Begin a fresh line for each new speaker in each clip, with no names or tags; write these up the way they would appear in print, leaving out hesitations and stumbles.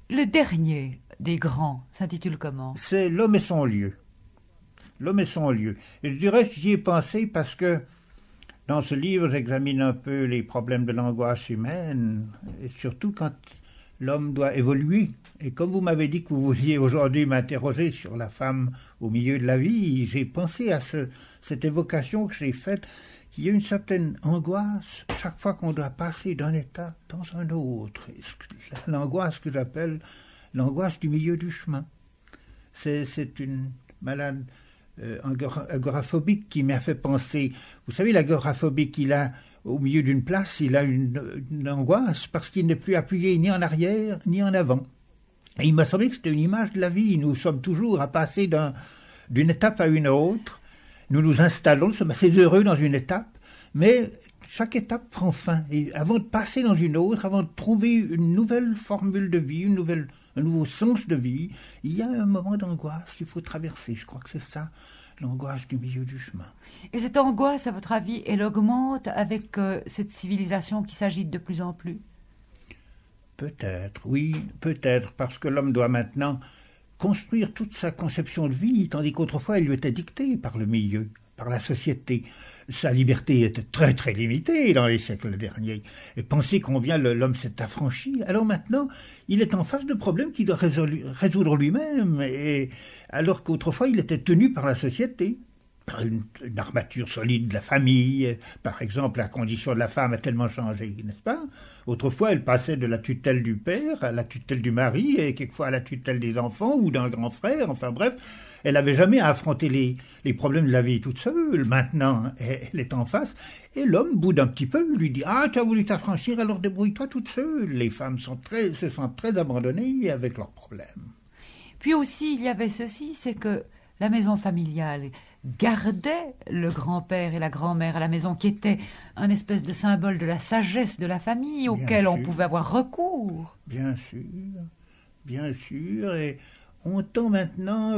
Le dernier des grands s'intitule comment?
C'est L'homme et son lieu. L'homme et son lieu. Et du reste, j'y ai pensé parce que dans ce livre, j'examine un peu les problèmes de l'angoisse humaine, et surtout quand l'homme doit évoluer. Et comme vous m'avez dit que vous vouliez aujourd'hui m'interroger sur la femme au milieu de la vie, j'ai pensé à cette évocation que j'ai faite, qu'il y a une certaine angoisse chaque fois qu'on doit passer d'un état dans un autre. L'angoisse que j'appelle l'angoisse du milieu du chemin. C'est une malade agoraphobique qui m'a fait penser. Vous savez, l'agoraphobique, il a, au milieu d'une place, il a une angoisse parce qu'il n'est plus appuyé ni en arrière ni en avant. Et il m'a semblé que c'était une image de la vie. Nous sommes toujours à passer d'une étape à une autre. Nous nous installons, nous sommes assez heureux dans une étape, mais chaque étape prend fin. Et avant de passer dans une autre, avant de trouver une nouvelle formule de vie, un nouveau sens de vie, il y a un moment d'angoisse qu'il faut traverser. Je crois que c'est ça, l'angoisse du milieu du chemin.
Et cette angoisse, à votre avis, elle augmente avec cette civilisation qui s'agite de plus en plus?
Peut-être, oui, peut-être, parce que l'homme doit maintenant construire toute sa conception de vie, tandis qu'autrefois elle lui était dictée par le milieu, par la société. Sa liberté était très très limitée dans les siècles derniers. Et pensez combien l'homme s'est affranchi. Alors maintenant, il est en face de problèmes qu'il doit résoudre lui-même, et alors qu'autrefois il était tenu par la société, par une armature solide de la famille. Par exemple, la condition de la femme a tellement changé, n'est-ce pas? Autrefois, elle passait de la tutelle du père à la tutelle du mari, et quelquefois à la tutelle des enfants ou d'un grand frère. Enfin bref, elle n'avait jamais à affronter les problèmes de la vie toute seule. Maintenant, elle est en face, et l'homme boude un petit peu, lui dit « Ah, tu as voulu t'affranchir, alors débrouille-toi toute seule ». Les femmes se sentent très abandonnées avec leurs problèmes.
Puis aussi, il y avait ceci, c'est que la maison familiale gardait le grand-père et la grand-mère à la maison, qui était un espèce de symbole de la sagesse de la famille auquel on pouvait avoir recours.
Bien sûr, et on tend maintenant,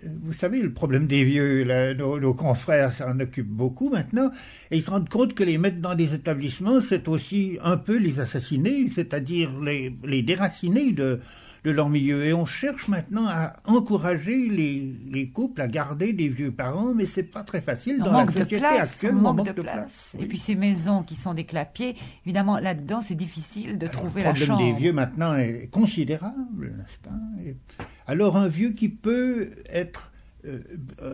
vous savez, le problème des vieux, nos confrères s'en occupent beaucoup maintenant, et ils se rendent compte que les mettre dans des établissements, c'est aussi un peu les assassiner, c'est-à-dire les déraciner de leur milieu. Et on cherche maintenant à encourager les couples à garder des vieux parents, mais c'est pas très facile dans la société actuelle.
On manque de place. Et puis ces maisons qui sont des clapiers, évidemment, là-dedans, c'est difficile de trouver la chambre.
Le problème des vieux maintenant est considérable, n'est-ce pas? Alors un vieux qui peut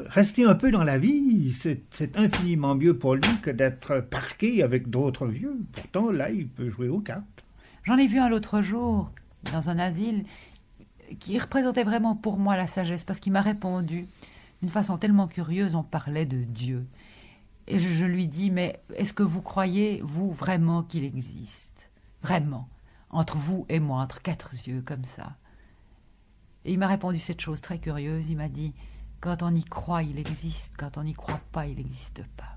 rester un peu dans la vie, c'est infiniment mieux pour lui que d'être parqué avec d'autres vieux. Pourtant, là, il peut jouer aux cartes.
J'en ai vu un l'autre jour dans un asile, qui représentait vraiment pour moi la sagesse, parce qu'il m'a répondu d'une façon tellement curieuse. On parlait de Dieu. Et je lui dis, mais est-ce que vous croyez, vous, vraiment qu'il existe? Vraiment, entre vous et moi, entre quatre yeux, comme ça. Et il m'a répondu cette chose très curieuse, il m'a dit, quand on y croit, il existe, quand on n'y croit pas, il n'existe pas.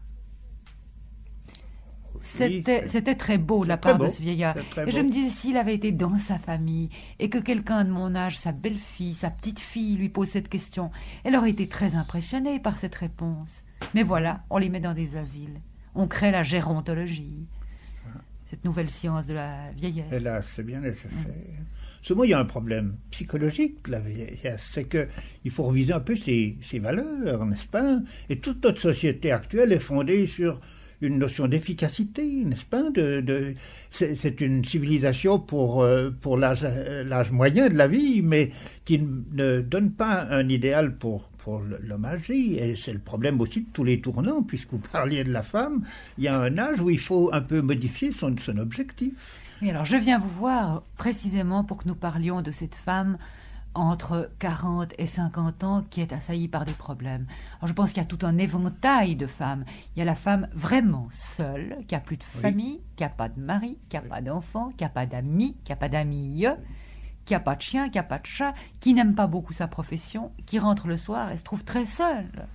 C'était très beau de la part de ce vieillard. Et je me disais, s'il avait été dans sa famille et que quelqu'un de mon âge, sa belle-fille, sa petite-fille lui pose cette question, elle aurait été très impressionnée par cette réponse. Mais voilà, on les met dans des asiles. On crée la gérontologie, cette nouvelle science de la vieillesse.
Hélas, c'est bien nécessaire. Seulement, il y a un problème psychologique, la vieillesse, c'est qu'il faut reviser un peu ses valeurs, n'est-ce pas? Et toute notre société actuelle est fondée sur une notion d'efficacité, n'est-ce pas? C'est une civilisation pour l'âge moyen de la vie, mais qui ne donne pas un idéal pour l'homme âgé. Et c'est le problème aussi de tous les tournants, puisque vous parliez de la femme. Il y a un âge où il faut un peu modifier son objectif.
Oui, alors je viens vous voir précisément pour que nous parlions de cette femme entre 40 et 50 ans qui est assaillie par des problèmes. Alors je pense qu'il y a tout un éventail de femmes. Il y a la femme vraiment seule, qui a plus de famille, qui n'a pas de mari, qui n'a pas d'enfant, qui n'a pas d'amis, qui n'a pas d'amie, qui n'a pas de chien, qui n'a pas de chat, qui n'aime pas beaucoup sa profession, qui rentre le soir et se trouve très seule.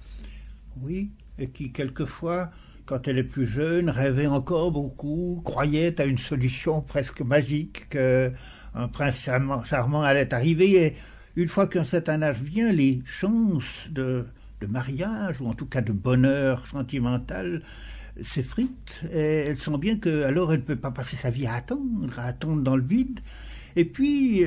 Oui, et qui quelquefois, quand elle est plus jeune, rêvait encore beaucoup, croyait à une solution presque magique, qu'un prince charmant allait arriver. Et une fois qu'un certain âge vient, les chances de mariage, ou en tout cas de bonheur sentimental, s'effritent. Et elle sent bien qu'alors elle ne peut pas passer sa vie à attendre dans le vide. Et puis,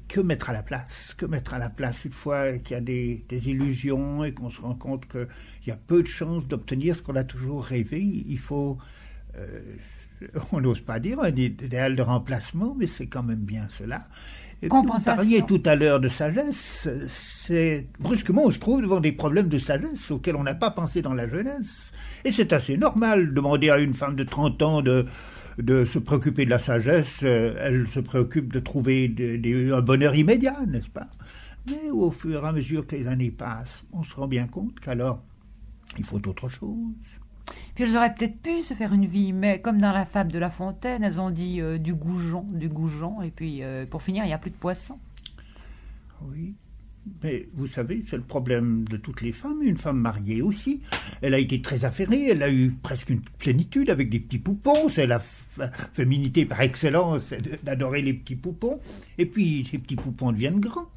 que mettre à la place? Que mettre à la place une fois qu'il y a des illusions et qu'on se rend compte qu'il y a peu de chances d'obtenir ce qu'on a toujours rêvé? Il faut, on n'ose pas dire un idéal de remplacement, mais c'est quand même bien cela. Et puis, vous parliez tout à l'heure de sagesse. Brusquement, on se trouve devant des problèmes de sagesse auxquels on n'a pas pensé dans la jeunesse. Et c'est assez normal de demander à une femme de 30 ans de se préoccuper de la sagesse. Elle se préoccupe de trouver un bonheur immédiat, n'est-ce pas? Mais au fur et à mesure que les années passent, on se rend bien compte qu'alors, il faut autre chose.
Puis elles auraient peut-être pu se faire une vie, mais comme dans la fable de La Fontaine, elles ont dit du goujon, et puis pour finir, il n'y a plus de poissons.
Oui, mais vous savez, c'est le problème de toutes les femmes, une femme mariée aussi. Elle a été très affairée, elle a eu presque une plénitude avec des petits poupons, c'est la féminité par excellence, c'est d'adorer les petits poupons. Et puis ces petits poupons deviennent grands.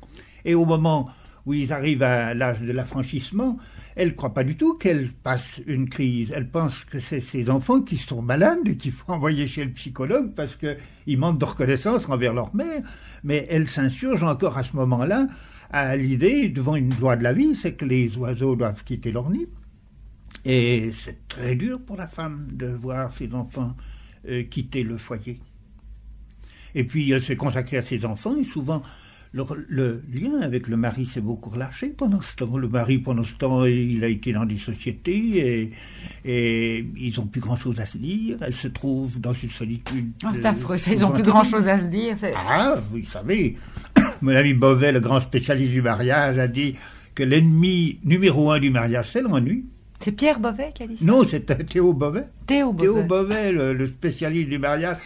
Et au moment où ils arrivent à l'âge de l'affranchissement, elle ne croit pas du tout qu'elle passe une crise. Elle pense que c'est ses enfants qui sont malades et qu'il faut envoyer chez le psychologue parce qu'ils manquent de reconnaissance envers leur mère. Mais elle s'insurge encore à ce moment-là à l'idée, devant une loi de la vie, c'est que les oiseaux doivent quitter leur nid. Et c'est très dur pour la femme de voir ses enfants quitter le foyer. Et puis elle s'est consacrée à ses enfants et souvent le lien avec le mari s'est beaucoup relâché pendant ce temps. Le mari, pendant ce temps, il a été dans des sociétés et ils n'ont plus grand-chose à se dire. Elle se trouve dans une solitude.
Oh, c'est affreux, ils n'ont plus grand-chose à se dire.
Ah, vous savez, mon ami Beauvais, le grand spécialiste du mariage, a dit que l'ennemi numéro 1 du mariage, c'est l'ennui.
C'est Pierre Beauvais qui a dit ça?
Non, c'est Théo Beauvais.
Théo
Beauvais, le spécialiste du mariage.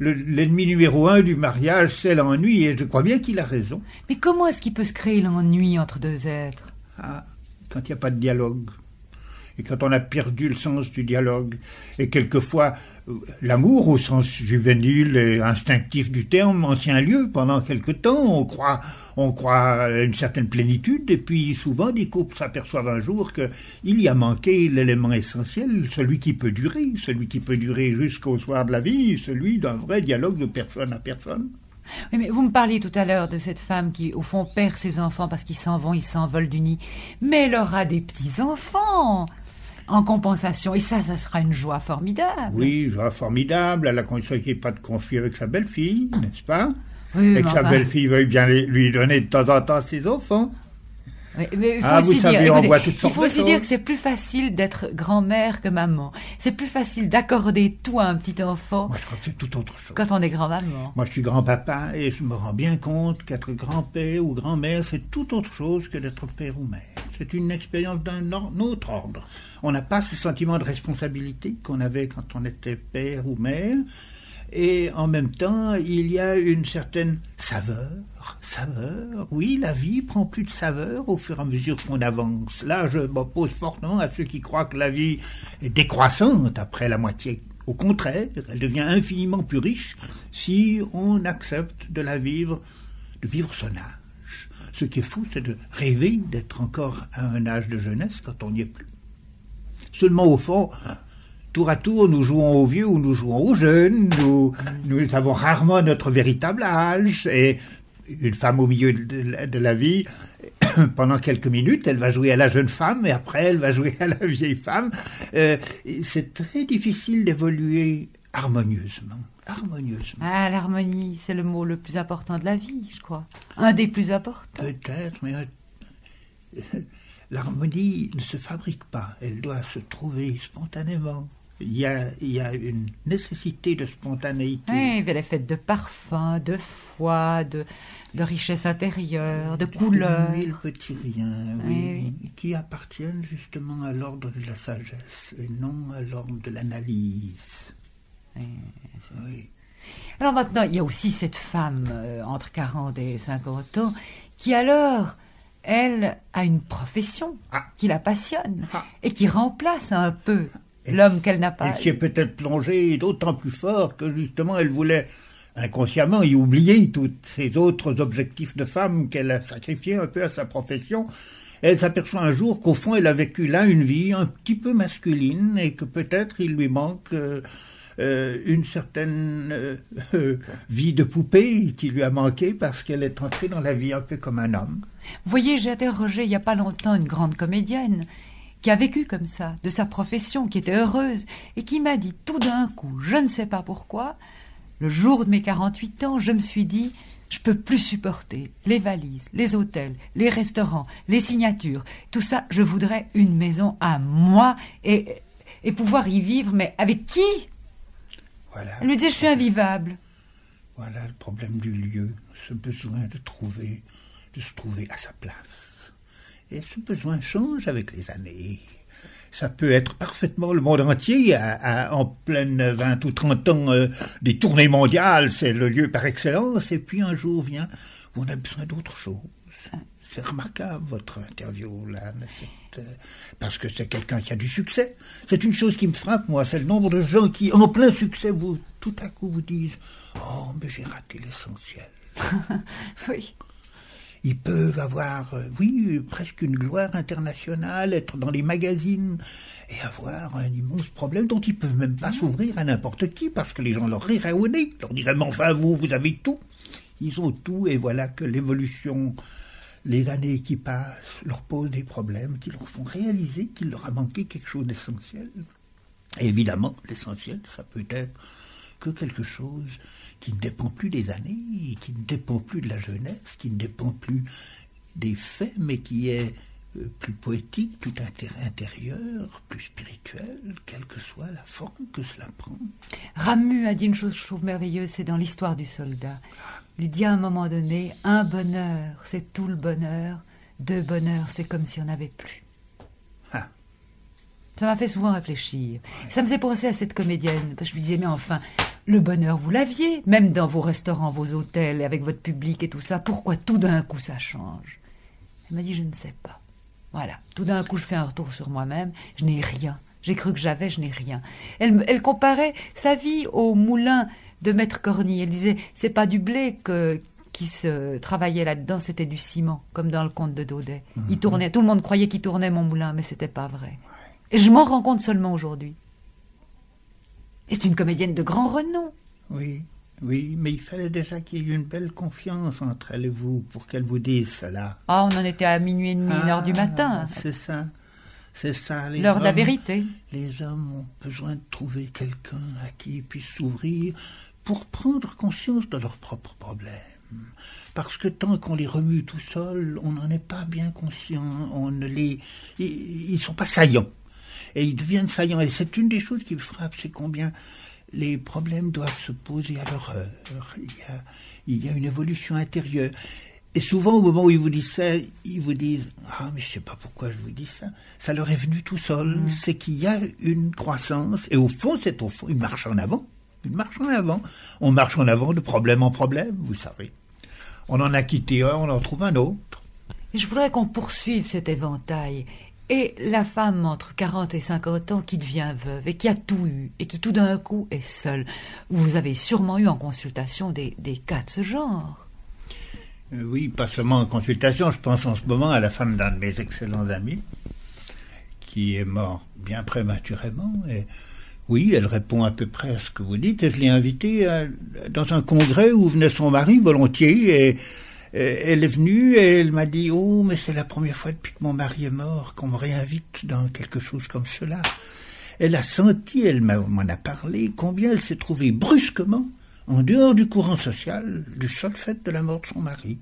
L'ennemi numéro 1 du mariage, c'est l'ennui, et je crois bien qu'il a raison.
Mais comment est-ce qu'il peut se créer l'ennui entre deux êtres?
Ah, quand il n'y a pas de dialogue. Et quand on a perdu le sens du dialogue. Et quelquefois, l'amour, au sens juvénile et instinctif du terme, en tient lieu pendant quelque temps. On croit à une certaine plénitude, et puis souvent, des couples s'aperçoivent un jour qu'il y a manqué l'élément essentiel, celui qui peut durer jusqu'au soir de la vie, celui d'un vrai dialogue de personne à personne.
Oui, mais vous me parliez tout à l'heure de cette femme qui, au fond, perd ses enfants parce qu'ils s'en vont, ils s'envolent du nid. Mais elle aura des petits-enfants en compensation. Et ça sera une joie formidable.
Oui, joie formidable, à la condition qu'il n'y ait pas de conflit avec sa belle-fille, n'est-ce pas?
Oui,
et que sa belle-fille veuille bien lui donner de temps en temps ses enfants.
Mais il faut aussi dire,
on voit toutes sortes de choses.
Il faut aussi dire que c'est plus facile d'être grand-mère que maman. C'est plus facile d'accorder tout à un petit enfant.
Moi, je crois que c'est tout autre chose.
Quand on est grand-maman.
Moi, je suis grand-papa et je me rends bien compte qu'être grand-père ou grand-mère, c'est tout autre chose que d'être père ou mère. C'est une expérience d'un autre ordre. On n'a pas ce sentiment de responsabilité qu'on avait quand on était père ou mère. Et en même temps, il y a une certaine saveur. Oui, la vie prend plus de saveur au fur et à mesure qu'on avance. Là, je m'oppose fortement à ceux qui croient que la vie est décroissante après la moitié. Au contraire, elle devient infiniment plus riche si on accepte de vivre son âge. Ce qui est fou, c'est de rêver d'être encore à un âge de jeunesse quand on n'y est plus. Seulement, au fond, tour à tour, nous jouons aux vieux ou nous jouons aux jeunes, nous avons rarement notre véritable âge, et une femme au milieu de la vie, pendant quelques minutes, elle va jouer à la jeune femme, et après elle va jouer à la vieille femme. C'est très difficile d'évoluer harmonieusement.
Ah, l'harmonie, c'est le mot le plus important de la vie, je crois. Un des plus importants.
Peut-être, mais l'harmonie ne se fabrique pas, elle doit se trouver spontanément. Il y a une nécessité de spontanéité.
Oui, elle est faite de parfums, de foi, de richesse intérieure, de couleurs.
Mille petits riens, oui, qui appartiennent justement à l'ordre de la sagesse et non à l'ordre de l'analyse. Oui.
Alors maintenant, il y a aussi cette femme entre 40 et 50 ans qui alors, elle, a une profession qui la passionne et qui remplace un peu l'homme qu'elle n'a pas.
Elle s'y est peut-être plongée d'autant plus fort que justement elle voulait inconsciemment y oublier tous ces autres objectifs de femme qu'elle a sacrifiés un peu à sa profession. Elle s'aperçoit un jour qu'au fond elle a vécu là une vie un petit peu masculine et que peut-être il lui manque une certaine vie de poupée qui lui a manqué parce qu'elle est entrée dans la vie un peu comme un homme.
Vous voyez, j'ai interrogé il n'y a pas longtemps une grande comédienne qui a vécu comme ça, de sa profession, qui était heureuse, et qui m'a dit tout d'un coup, je ne sais pas pourquoi, le jour de mes 48 ans, je me suis dit, je peux plus supporter les valises, les hôtels, les restaurants, les signatures, tout ça, je voudrais une maison à moi et pouvoir y vivre, mais avec qui?
Voilà.
Elle me disait, je suis invivable.
Voilà le problème du lieu, ce besoin de se trouver à sa place. Et ce besoin change avec les années. Ça peut être parfaitement le monde entier, en pleine 20 ou 30 ans, des tournées mondiales, c'est le lieu par excellence, et puis un jour vient où on a besoin d'autre chose. C'est remarquable, votre interview, là, parce que c'est quelqu'un qui a du succès. C'est une chose qui me frappe, moi, c'est le nombre de gens qui, en plein succès, tout à coup vous disent « Oh, mais j'ai raté l'essentiel. »
Oui.
Ils peuvent avoir, presque une gloire internationale, être dans les magazines et avoir un immense problème dont ils peuvent même pas s'ouvrir à n'importe qui parce que les gens leur riraient au nez, leur diraient « Mais enfin, vous avez tout !» Ils ont tout et voilà que l'évolution, les années qui passent, leur posent des problèmes qui leur font réaliser qu'il leur a manqué quelque chose d'essentiel. Et évidemment, l'essentiel, ça peut être que quelque chose qui ne dépend plus des années, qui ne dépend plus de la jeunesse, qui ne dépend plus des faits, mais qui est plus poétique, plus intérieur, plus spirituel, quelle que soit la forme que cela prend.
Ramu a dit une chose que je trouve merveilleuse, c'est dans l'histoire du soldat. Il dit à un moment donné, un bonheur, c'est tout le bonheur, deux bonheurs, c'est comme si on n'avait plus.
Ah.
Ça m'a fait souvent réfléchir. Ça me faisait penser à cette comédienne, parce que je lui disais, mais enfin, le bonheur, vous l'aviez, même dans vos restaurants, vos hôtels, avec votre public et tout ça, pourquoi tout d'un coup ça change? Elle m'a dit, je ne sais pas. Voilà, tout d'un coup je fais un retour sur moi-même, je n'ai rien. J'ai cru que j'avais, je n'ai rien. Elle comparait sa vie au moulin de Maître Corny. Elle disait, c'est pas du blé qui se travaillait là-dedans, c'était du ciment, comme dans le conte de Daudet. Il tournait, tout le monde croyait qu'il tournait mon moulin, mais c'était pas vrai. Et je m'en rends compte seulement aujourd'hui. Et c'est une comédienne de grand renom.
Oui, mais il fallait déjà qu'il y ait une belle confiance entre elle et vous pour qu'elle vous dise cela.
Ah, on en était à minuit et demi, 1h du matin.
C'est ça.
L'heure de la vérité.
Les hommes ont besoin de trouver quelqu'un à qui ils puissent s'ouvrir pour prendre conscience de leurs propres problèmes. Parce que tant qu'on les remue tout seul, on n'en est pas bien conscient. Ils sont pas saillants. Et ils deviennent saillants. Et c'est une des choses qui me frappe, c'est combien les problèmes doivent se poser à leur heure. Il y a une évolution intérieure. Et souvent, au moment où ils vous disent ça, ils vous disent « Ah, mais je sais pas pourquoi je vous dis ça. » Ça leur est venu tout seul. C'est qu'il y a une croissance. Et au fond, ils marchent en avant. Ils marchent en avant. On marche en avant de problème en problème, vous savez. On en a quitté un, on en trouve un autre.
Et je voudrais qu'on poursuive cet éventail. Et la femme entre 40 et 50 ans qui devient veuve et qui a tout eu et qui tout d'un coup est seule. Vous avez sûrement eu en consultation des cas de ce genre.
Oui, pas seulement en consultation. Je pense en ce moment à la femme d'un de mes excellents amis qui est mort bien prématurément. Et oui, elle répond à peu près à ce que vous dites. Et je l'ai invitée dans un congrès où venait son mari volontiers. Et elle est venue et elle m'a dit « Oh, mais c'est la première fois depuis que mon mari est mort qu'on me réinvite dans quelque chose comme cela. » Elle a senti, elle m'en a parlé, combien elle s'est trouvée brusquement en dehors du courant social du seul fait de la mort de son mari.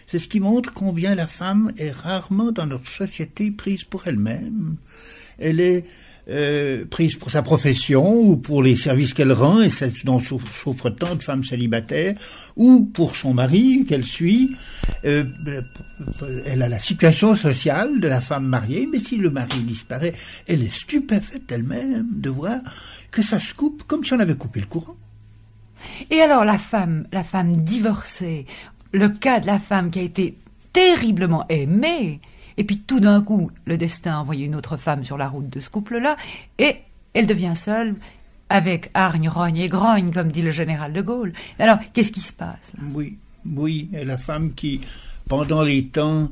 C'est ce qui montre combien la femme est rarement dans notre société prise pour elle-même. Elle est prise pour sa profession ou pour les services qu'elle rend, et c'est ce dont souffrent tant de femmes célibataires, ou pour son mari qu'elle suit. Elle a la situation sociale de la femme mariée, mais si le mari disparaît, elle est stupéfaite elle-même de voir que ça se coupe comme si on avait coupé le courant.
Et alors la femme divorcée, le cas de la femme qui a été terriblement aimée, et puis tout d'un coup, le destin a envoyé une autre femme sur la route de ce couple-là, et elle devient seule, avec hargne, rogne et grogne, comme dit le général de Gaulle. Alors, qu'est-ce qui se passe là?
Oui, et la femme qui, pendant les temps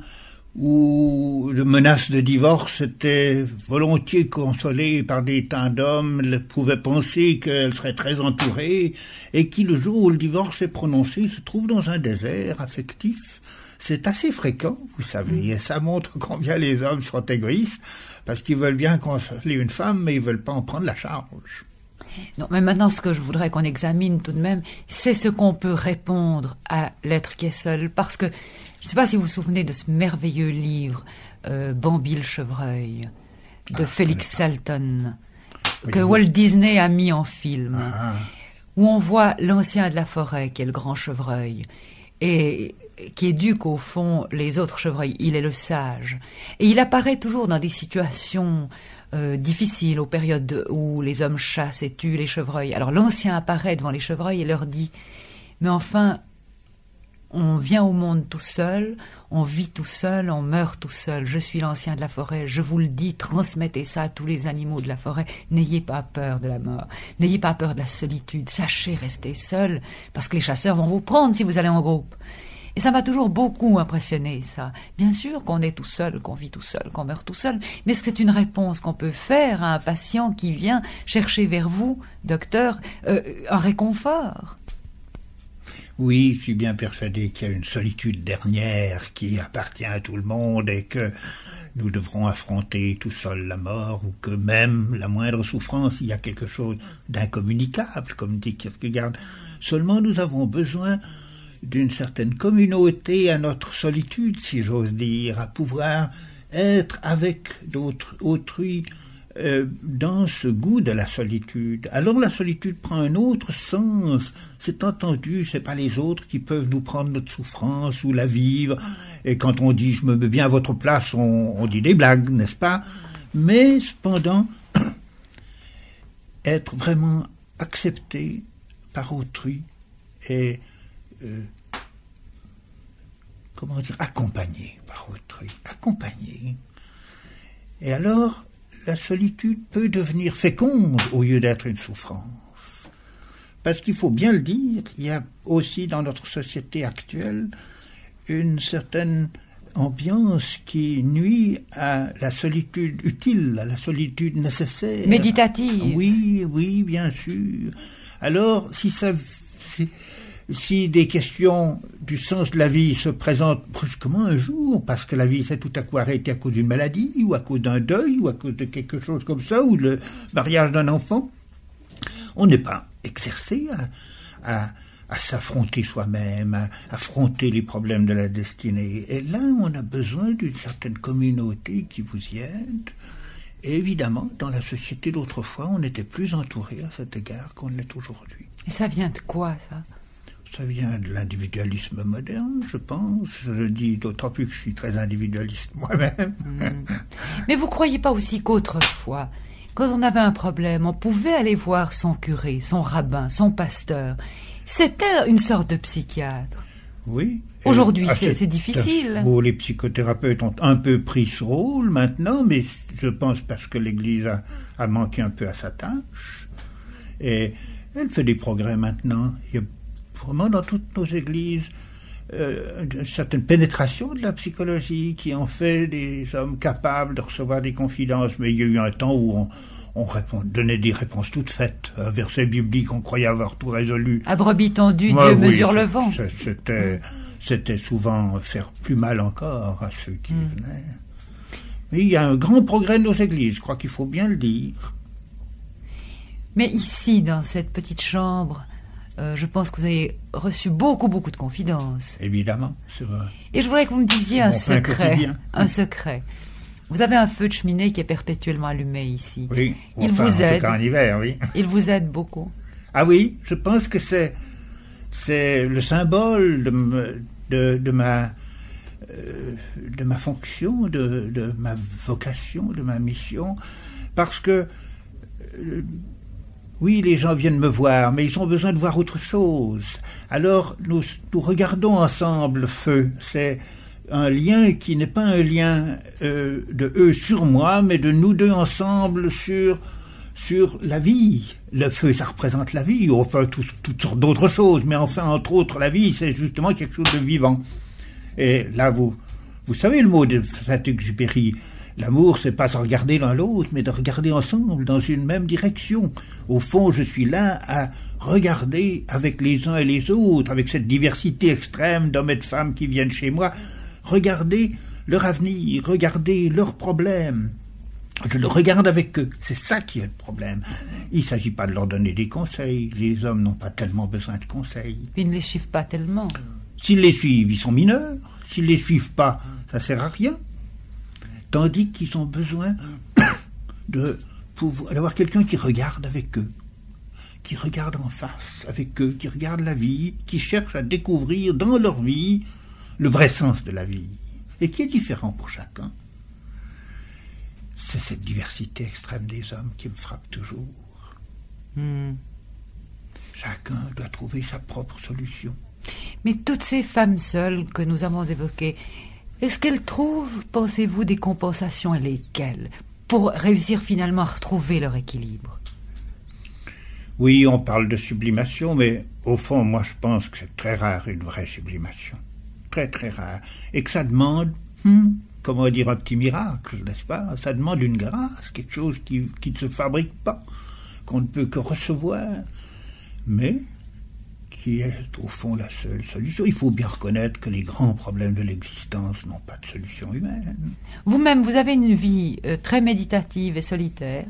où de menaces de divorce étaient volontiers consolées par des tas d'hommes, elle pouvait penser qu'elle serait très entourée, et qui, le jour où le divorce est prononcé, se trouve dans un désert affectif. C'est assez fréquent, vous savez, et ça montre combien les hommes sont égoïstes, parce qu'ils veulent bien consoler une femme, mais ils veulent pas en prendre la charge.
Non, mais maintenant, ce que je voudrais qu'on examine tout de même, c'est ce qu'on peut répondre à l'être qui est seul. Parce que, je ne sais pas si vous vous souvenez de ce merveilleux livre, Bambi le chevreuil, de Félix Salton, que Walt Disney a mis en film, où on voit l'ancien de la forêt, qui est le grand chevreuil, et qui éduque au fond les autres chevreuils. Il est le sage. Et il apparaît toujours dans des situations difficiles, aux périodes où les hommes chassent et tuent les chevreuils. Alors l'ancien apparaît devant les chevreuils et leur dit « Mais enfin, on vient au monde tout seul, on vit tout seul, on meurt tout seul. Je suis l'ancien de la forêt, je vous le dis, transmettez ça à tous les animaux de la forêt. N'ayez pas peur de la mort, n'ayez pas peur de la solitude. Sachez rester seul, parce que les chasseurs vont vous prendre si vous allez en groupe. » Et ça m'a toujours beaucoup impressionné, ça. Bien sûr qu'on est tout seul, qu'on vit tout seul, qu'on meurt tout seul, mais c'est une réponse qu'on peut faire à un patient qui vient chercher vers vous, docteur, un réconfort.
Oui, je suis bien persuadé qu'il y a une solitude dernière qui appartient à tout le monde et que nous devrons affronter tout seul la mort, ou que même la moindre souffrance, il y a quelque chose d'incommunicable, comme dit Kierkegaard. Seulement nous avons besoin d'une certaine communauté à notre solitude, si j'ose dire, à pouvoir être avec autrui dans ce goût de la solitude. Alors la solitude prend un autre sens. C'est entendu, c'est pas les autres qui peuvent nous prendre notre souffrance ou la vivre. Et quand on dit « je me mets bien à votre place », on dit des blagues, n'est-ce pas? Mais cependant, être vraiment accepté par autrui et comment dire, accompagné par autrui, accompagné. Et alors, la solitude peut devenir féconde au lieu d'être une souffrance. Parce qu'il faut bien le dire, il y a aussi dans notre société actuelle une certaine ambiance qui nuit à la solitude utile, à la solitude nécessaire.
Méditative.
Oui, oui, bien sûr. Alors, si des questions du sens de la vie se présentent brusquement un jour, parce que la vie s'est tout à coup arrêtée à cause d'une maladie, ou à cause d'un deuil, ou à cause de quelque chose comme ça, ou le mariage d'un enfant, on n'est pas exercé à s'affronter soi-même, à affronter les problèmes de la destinée. Et là, on a besoin d'une certaine communauté qui vous y aide. Et évidemment, dans la société d'autrefois, on était plus entouré à cet égard qu'on l'est aujourd'hui.
Et ça vient de quoi, ça ?
Ça vient de l'individualisme moderne, je pense. Je le dis d'autant plus que je suis très individualiste moi-même.
Mais vous ne croyez pas aussi qu'autrefois, quand on avait un problème, on pouvait aller voir son curé, son rabbin, son pasteur. C'était une sorte de psychiatre.
Oui.
Aujourd'hui, c'est difficile.
Les psychothérapeutes ont un peu pris ce rôle maintenant, mais je pense parce que l'Église a manqué un peu à sa tâche. Et elle fait des progrès maintenant. Il y a vraiment dans toutes nos églises une certaine pénétration de la psychologie qui en fait des hommes capables de recevoir des confidences. Mais il y a eu un temps où on donnait des réponses toutes faites. Un verset biblique, on croyait avoir tout résolu.
À brebis tendue, Dieu mesure le vent.
C'était souvent faire plus mal encore à ceux qui venaient. Mais il y a un grand progrès de nos églises, je crois qu'il faut bien le dire.
Mais ici, dans cette petite chambre, je pense que vous avez reçu beaucoup de confidences.
Évidemment, c'est vrai.
Et je voudrais que vous me disiez un secret. Vous avez un feu de cheminée qui est perpétuellement allumé ici.
Oui,
il vous aide.
En hiver, oui.
Il vous aide beaucoup.
Ah oui, je pense que c'est le symbole de ma fonction, de ma vocation, de ma mission, parce que oui, les gens viennent me voir, mais ils ont besoin de voir autre chose. Alors, nous regardons ensemble le feu. C'est un lien qui n'est pas un lien de eux sur moi, mais de nous deux ensemble sur la vie. Le feu, ça représente la vie, enfin toutes sortes d'autres choses, mais enfin, entre autres, la vie, c'est justement quelque chose de vivant. Et là, vous Vous savez le mot de Saint-Exupéry, l'amour, c'est pas se regarder l'un l'autre, mais de regarder ensemble, dans une même direction. Au fond, je suis là à regarder avec les uns et les autres, avec cette diversité extrême d'hommes et de femmes qui viennent chez moi, regarder leur avenir, regarder leurs problèmes. Je le regarde avec eux, c'est ça qui est le problème. Il ne s'agit pas de leur donner des conseils, les hommes n'ont pas tellement besoin de conseils.
Ils ne les suivent pas tellement.
S'ils les suivent, ils sont mineurs, s'ils les suivent pas, ça sert à rien. Tandis qu'ils ont besoin d'avoir quelqu'un qui regarde avec eux, qui regarde en face avec eux, qui regarde la vie, qui cherche à découvrir dans leur vie le vrai sens de la vie, et qui est différent pour chacun. C'est cette diversité extrême des hommes qui me frappe toujours. Chacun doit trouver sa propre solution.
Mais toutes ces femmes seules que nous avons évoquées, est-ce qu'elles trouvent, pensez-vous, des compensations, et lesquelles, pour réussir finalement à retrouver leur équilibre?
Oui, on parle de sublimation, mais au fond, moi je pense que c'est très rare une vraie sublimation. Très très rare. Et que ça demande, comment dire, un petit miracle, n'est-ce pas? Ça demande une grâce, quelque chose qui ne se fabrique pas, qu'on ne peut que recevoir, mais qui est au fond la seule solution. Il faut bien reconnaître que les grands problèmes de l'existence n'ont pas de solution humaine.
Vous-même, vous avez une vie très méditative et solitaire.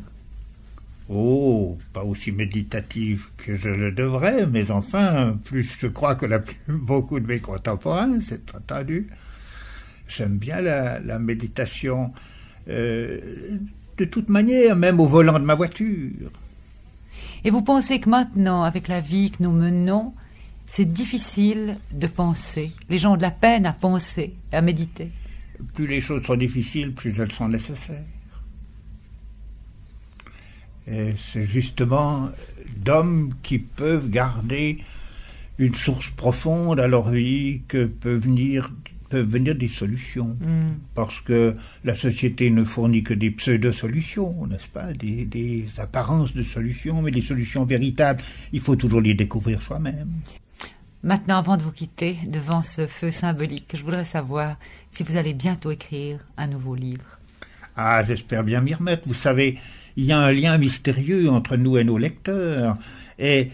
Oh, pas aussi méditative que je le devrais, mais enfin, plus je crois que beaucoup de mes contemporains, c'est entendu. J'aime bien la méditation, de toute manière, même au volant de ma voiture.
Et vous pensez que maintenant, avec la vie que nous menons, c'est difficile de penser? Les gens ont de la peine à penser, à méditer?
Plus les choses sont difficiles, plus elles sont nécessaires. Et c'est justement d'hommes qui peuvent garder une source profonde à leur vie que peuvent venir des solutions. Parce que la société ne fournit que des pseudo-solutions, n'est-ce pas? Des apparences de solutions, mais des solutions véritables, il faut toujours les découvrir soi-même.
Maintenant, avant de vous quitter, devant ce feu symbolique, je voudrais savoir si vous allez bientôt écrire un nouveau livre.
Ah, j'espère bien m'y remettre. Vous savez, il y a un lien mystérieux entre nous et nos lecteurs. Et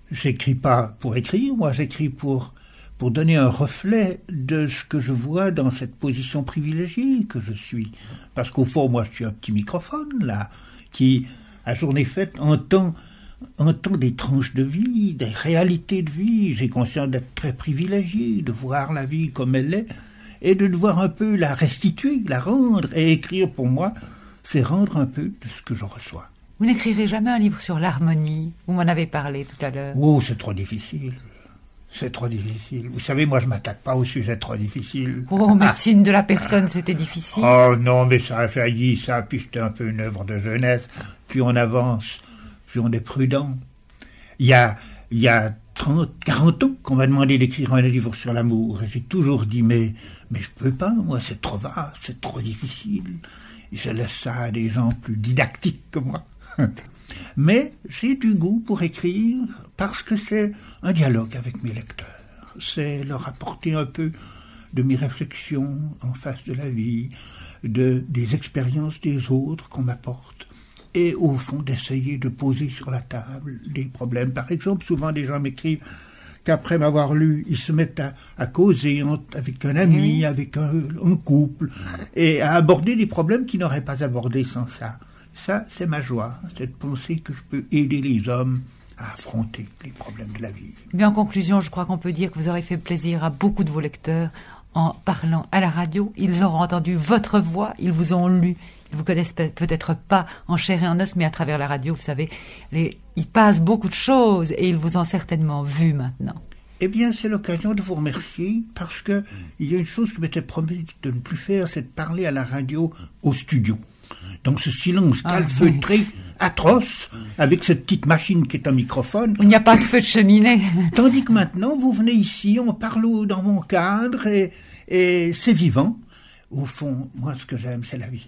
j'écris pas pour écrire, moi j'écris pour donner un reflet de ce que je vois dans cette position privilégiée que je suis. Parce qu'au fond, moi je suis un petit microphone, là, qui, à journée faite, entend des tranches de vie, des réalités de vie. J'ai conscience d'être très privilégié, de voir la vie comme elle est, et de devoir un peu la restituer, la rendre. Et écrire, pour moi, c'est rendre un peu de ce que je reçois.
Vous n'écrirez jamais un livre sur l'harmonie? Vous m'en avez parlé tout à l'heure.
Oh, c'est trop difficile. C'est trop difficile. Vous savez, moi, je m'attaque pas au sujet trop difficile.
Oh, médecine de la personne, c'était difficile.
Oh non, mais ça a failli, ça. Puis c'était un peu une œuvre de jeunesse. Plus on avance, plus on est prudent. Il y a 40 ans qu'on m'a demandé d'écrire un livre sur l'amour. Et j'ai toujours dit, mais je peux pas, moi, c'est trop vaste, c'est trop difficile. Je laisse ça à des gens plus didactiques que moi. Mais j'ai du goût pour écrire parce que c'est un dialogue avec mes lecteurs. C'est leur apporter un peu de mes réflexions en face de la vie, des expériences des autres qu'on m'apporte. Et au fond, d'essayer de poser sur la table des problèmes. Par exemple, souvent des gens m'écrivent qu'après m'avoir lu, ils se mettent à causer avec un ami, avec un couple, et à aborder des problèmes qu'ils n'auraient pas abordés sans ça. Ça, c'est ma joie, c'est de penser que je peux aider les hommes à affronter les problèmes de la vie.
Mais en conclusion, je crois qu'on peut dire que vous aurez fait plaisir à beaucoup de vos lecteurs en parlant à la radio. Ils auront entendu votre voix, ils vous ont lu. Ils vous connaissent peut-être pas en chair et en os, mais à travers la radio, vous savez, il passe beaucoup de choses et ils vous ont certainement vu maintenant.
Eh bien, c'est l'occasion de vous remercier parce que il y a une chose que m'était promis de ne plus faire, c'est de parler à la radio au studio. Donc ce silence calfeutré, atroce, avec cette petite machine qui est un microphone.
Il n'y a pas de feu de cheminée.
Tandis que maintenant, vous venez ici, on parle dans mon cadre et c'est vivant. Au fond, moi, ce que j'aime, c'est la vie.